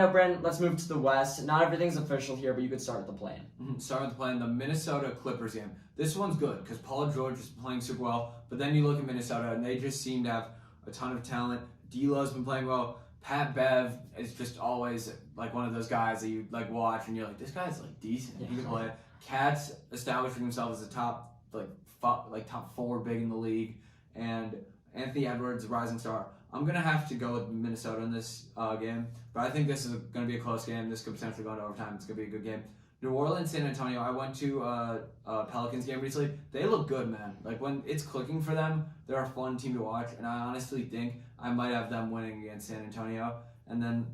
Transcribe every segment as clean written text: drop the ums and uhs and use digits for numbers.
Now, Brent, let's move to the West. Not everything's official here, but you could start with the plan. Starting with the plan, the Minnesota Clippers game. This one's good because Paul George is playing super well, but then you look at Minnesota and they just seem to have a ton of talent. D'Lo's been playing well. Pat Bev is just always like one of those guys that you like watch and you're like, this guy's like decent. He can play. Cat's establishing himself as a top top 4 big in the league, and Anthony Edwards, rising star. I'm gonna have to go with Minnesota in this game, but I think this is gonna be a close game. This could potentially go into overtime. It's gonna be a good game. New Orleans, San Antonio. I went to a Pelicans game recently. They look good, man. Like when it's clicking for them, they're a fun team to watch, and I honestly think I might have them winning against San Antonio. And then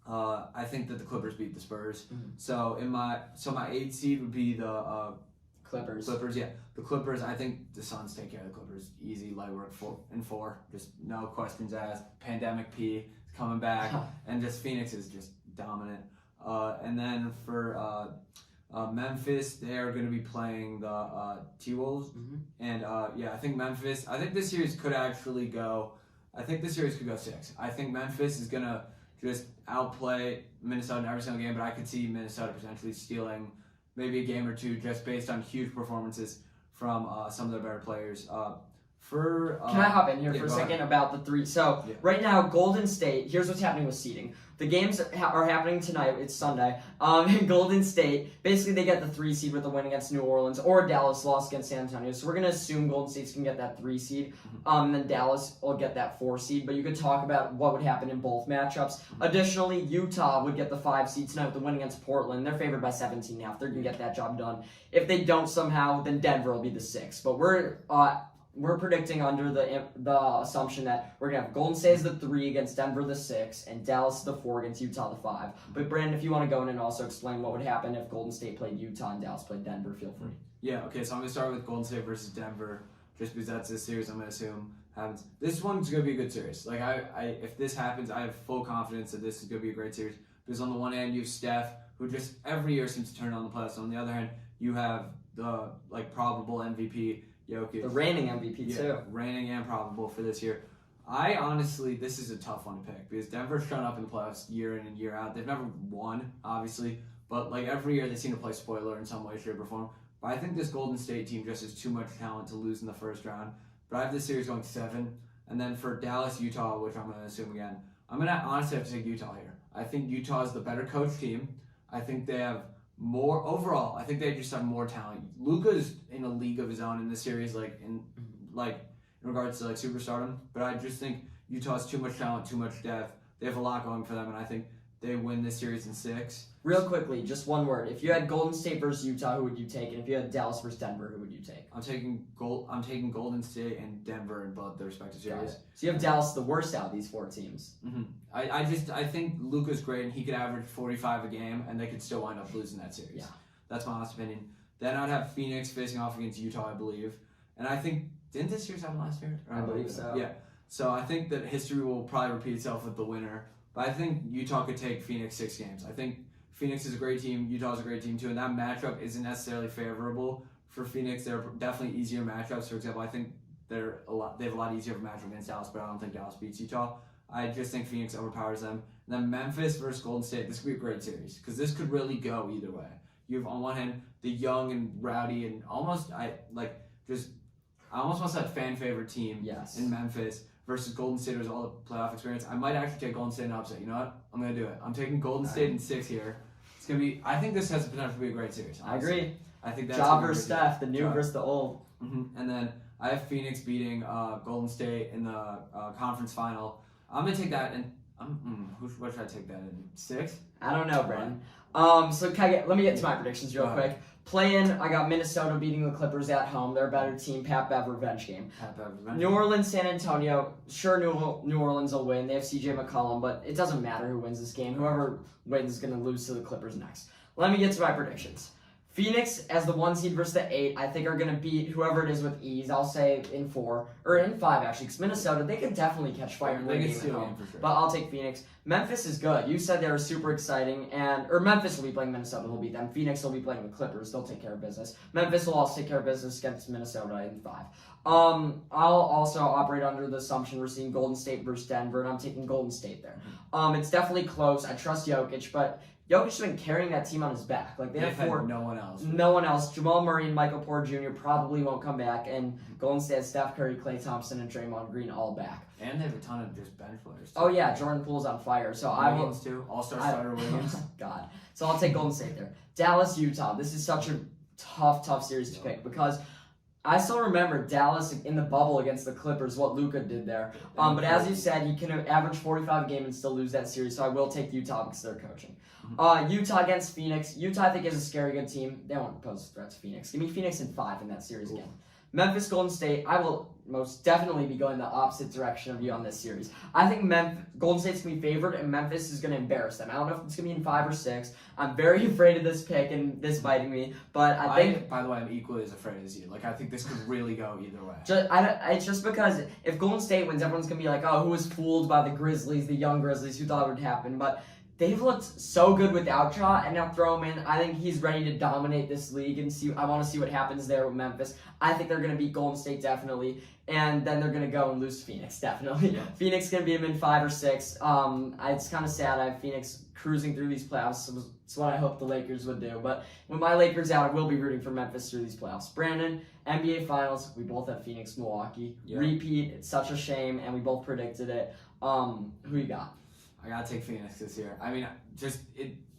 I think that the Clippers beat the Spurs. So my 8th seed would be the Clippers. Yeah. The Clippers, I think the Suns take care of the Clippers. Easy, light work, 4-4. Just no questions asked. Pandemic P is coming back. And just Phoenix is just dominant. And then for Memphis, they are going to be playing the T-Wolves. And I think Memphis, I think this series could actually go, 6. I think Memphis is going to just outplay Minnesota in every single game, but I could see Minnesota potentially stealing maybe a game or two just based on huge performances from some of their better players. Can I hop in here for a second about the 3? So right now, Golden State, here's what's happening with seeding. The games are happening tonight. It's Sunday. Golden State, basically they get the 3 seed with a win against New Orleans, or Dallas lost against San Antonio. So we're going to assume Golden State's going to get that 3 seed, and then Dallas will get that 4 seed. But you could talk about what would happen in both matchups. Additionally, Utah would get the 5 seed tonight with the win against Portland. They're favored by 17 now. They're going to get that job done. If they don't somehow, then Denver will be the 6. But we're predicting under the assumption that we're going to have Golden State as the 3 against Denver the 6, and Dallas the 4 against Utah the 5. But Brandon, if you want to go in and also explain what would happen if Golden State played Utah and Dallas played Denver, feel free. Yeah, okay, so I'm going to start with Golden State versus Denver, just because that's the series I'm going to assume happens. This one's going to be a good series. Like, if this happens, I have full confidence that this is going to be a great series, because on the one hand, you have Steph, who just every year seems to turn on the playoffs. On the other hand, you have the, probable MVP, Jokic. The reigning MVP too. Reigning and probable for this year. I honestly, this is a tough one to pick because Denver's shown up in the playoffs year in and year out. They've never won, obviously, but every year they seem to play spoiler in some way, shape, or form. But I think this Golden State team just has too much talent to lose in the first round. But I have this series going 7, and then for Dallas, Utah, which I'm going to assume again, I'm going to honestly have to take Utah here. I think Utah is the better coach team. I think they have more overall. I think they just have more talent. Luka's in a league of his own in this series, in regards to superstardom. But I just think Utah has too much talent, too much depth. They have a lot going for them, and I think they win this series in 6. Real quickly, just one word. If you had Golden State versus Utah, who would you take? And if you had Dallas versus Denver, who would you take? I'm taking Golden State and Denver in both their respective series. So you have Dallas the worst out of these 4 teams. I think Luka's great, and he could average 45 a game, and they could still wind up losing that series. Yeah. That's my honest opinion. Then I'd have Phoenix facing off against Utah, I believe. And I think, didn't this series happen last year? I believe so. Yeah. So I think that history will probably repeat itself with the winner. But I think Utah could take Phoenix 6 games. I think Phoenix is a great team. Utah's a great team too. And that matchup isn't necessarily favorable for Phoenix. They're definitely easier matchups. For example, I think they have a lot easier of a matchup against Dallas, but I don't think Dallas beats Utah. I just think Phoenix overpowers them. And then Memphis versus Golden State. This could be a great series because this could really go either way. You have on one hand the young and rowdy and I almost want to say fan favorite team in Memphis versus Golden State with all the playoff experience. I might actually take Golden State in upset. You know what? I'm gonna do it. I'm taking Golden State in 6 here. It's gonna be. I think this has the potential to be a great series. Honestly. I agree. I think that's Ja versus Steph, the new versus the old. And then I have Phoenix beating Golden State in the conference final. I'm gonna take that in. What should I take that in? 6? I don't know, Brandon. So let me get to my predictions real quick. Play-in, I got Minnesota beating the Clippers at home. They're a better team. Pat Bev revenge game. New Orleans, San Antonio. Sure, New Orleans will win. They have CJ McCollum, but it doesn't matter who wins this game. Whoever wins is going to lose to the Clippers next. Let me get to my predictions. Phoenix as the 1 seed versus the 8, I think are going to beat whoever it is with ease. I'll say in 4, or in 5 actually, because Minnesota, they can definitely catch fire in the game at home. But I'll take Phoenix. Memphis is good. You said they were super exciting, or Memphis will be playing Minnesota. They'll beat them. Phoenix will be playing the Clippers. They'll take care of business. Memphis will also take care of business against Minnesota in 5. I'll also operate under the assumption we're seeing Golden State versus Denver, and I'm taking Golden State there. It's definitely close. I trust Jokic, but Jokic has been carrying that team on his back. Like they have had 4. no one else. No one else. Jamal Murray and Michael Porter Jr. probably won't come back, and Golden State has Steph Curry, Klay Thompson, and Draymond Green all back. And they have a ton of just bench players. Oh yeah, Jordan Poole's on fire. So I will. Too. All-star starter Williams. God. So I'll take Golden State there. Dallas, Utah. This is such a tough series to pick because I still remember Dallas in the bubble against the Clippers, what Luka did there. But as you said, he can average 45 a game and still lose that series, so I will take Utah because they're coaching. Utah against Phoenix. Utah, I think, is a scary good team. They won't pose a threat to Phoenix. Give me Phoenix in 5 in that series again. Memphis, Golden State. I will most definitely be going the opposite direction of you on this series. I think Golden State's going to be favored, and Memphis is going to embarrass them. I don't know if it's going to be in 5 or 6. I'm very afraid of this pick and this biting me, but I think... By the way, I'm equally as afraid as you. Like, I think this could really go either way. It's just because if Golden State wins, everyone's going to be like, oh, who was fooled by the Grizzlies, the young Grizzlies, who thought it would happen, but... They've looked so good without Ja, and now throw him in. I think he's ready to dominate this league, and I want to see what happens there with Memphis. I think they're going to beat Golden State definitely, and then they're going to go and lose to Phoenix definitely. Yeah. Phoenix going to beat them in 5 or 6. It's kind of sad. I have Phoenix cruising through these playoffs. It's what I hope the Lakers would do. But with my Lakers out, I will be rooting for Memphis through these playoffs. Brandon, NBA Finals. We both have Phoenix, Milwaukee. Yep. Repeat. It's such a shame, and we both predicted it. Who you got? I gotta take Phoenix this year. I mean, just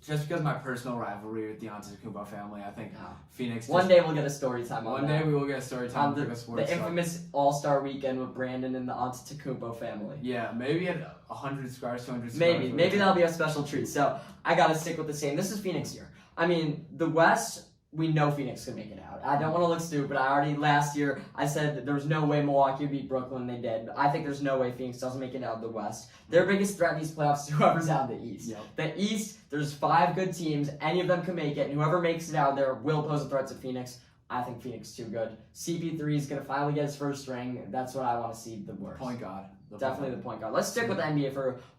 because of my personal rivalry with the Antetokounmpo family, I think Phoenix. One day we'll get a story time. One day we will get a story time on the infamous All-Star Weekend with Brandon and the Antetokounmpo family. Yeah, maybe at 100 subscribers, 200 subscribers. Maybe that'll be a special treat. So I gotta stick with the same. This is Phoenix year. I mean, the West. We know Phoenix can make it out. I don't want to look stupid. Last year, I said that there was no way Milwaukee would beat Brooklyn, they did. I think there's no way Phoenix doesn't make it out of the West. Their biggest threat in these playoffs is whoever's out of the East. Yep. The East, there's 5 good teams. Any of them can make it, and whoever makes it out there will pose a threat to Phoenix. I think Phoenix is too good. CP3 is going to finally get his first ring. That's what I want to see the worst. Point guard. Definitely the point guard. Let's stick with the NBA for